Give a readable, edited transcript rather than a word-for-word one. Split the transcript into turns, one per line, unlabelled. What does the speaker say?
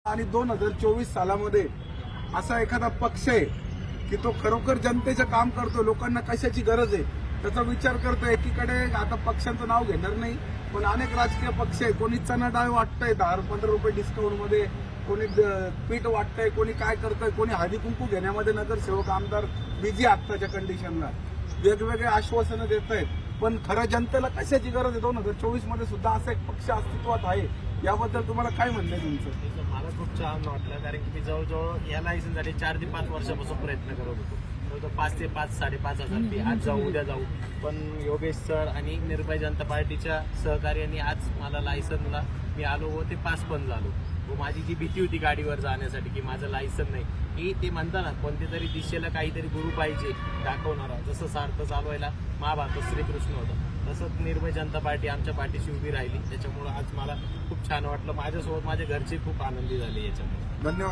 आणि 2024 सालामध्ये असा एखादा पक्ष आहे की तो खरोखर जनतेचं काम करतो, लोकांना कशाची गरज आहे त्याचा विचार करतो. एकीकडे आता पक्षांचं नाव घेणार नाही, पण अनेक राजकीय पक्ष आहे. कोणी चना डाळ वाटतंय 10-15 रुपये डिस्काउंटमध्ये, कोणी पीठ वाटतंय, कोणी काय करतंय, कोणी हळदी कुंकू घेण्यामध्ये नगरसेवक आमदार बिझी आत्ताच्या कंडिशनला वेगवेगळे आश्वासनं देत आहेत. पण खरं जनतेला कशाची गरज आहे? 2024 मध्ये सुद्धा असा एक पक्ष अस्तित्वात आहे. याबद्दल तुम्हाला काय म्हणणं आहे तुमचं?
मला खूप छान वाटलं, कारण की मी जवळजवळ या लायसनसाठी 4 ते 5 वर्षापासून प्रयत्न करत होतो. जवळजवळ 5 ते 5-5.5 हजार फी, आज जाऊ उद्या जाऊ. पण योगेश सर आणि निर्भय जनता पार्टीच्या सहकार्याने आज मला लायसनला मी आलो व ते पास पण झालो. व माझी जी भीती होती गाडीवर जाण्यासाठी की माझं लायसन नाही, की ते म्हणतात ना कोणत्या तरी दिशेला काहीतरी गुरु पाहिजे दाखवणारा. जसं सार्थ चालवायला महाभारत श्रीकृष्ण होतं, तसंच निर्भय जनता पार्टी आमच्या पाठीशी उभी राहिली. त्याच्यामुळं आज मला खूप छान वाटलं. माझ्यासोबत माझ्या घरचे खूप आनंदी झाले याच्यामुळे.
धन्यवाद.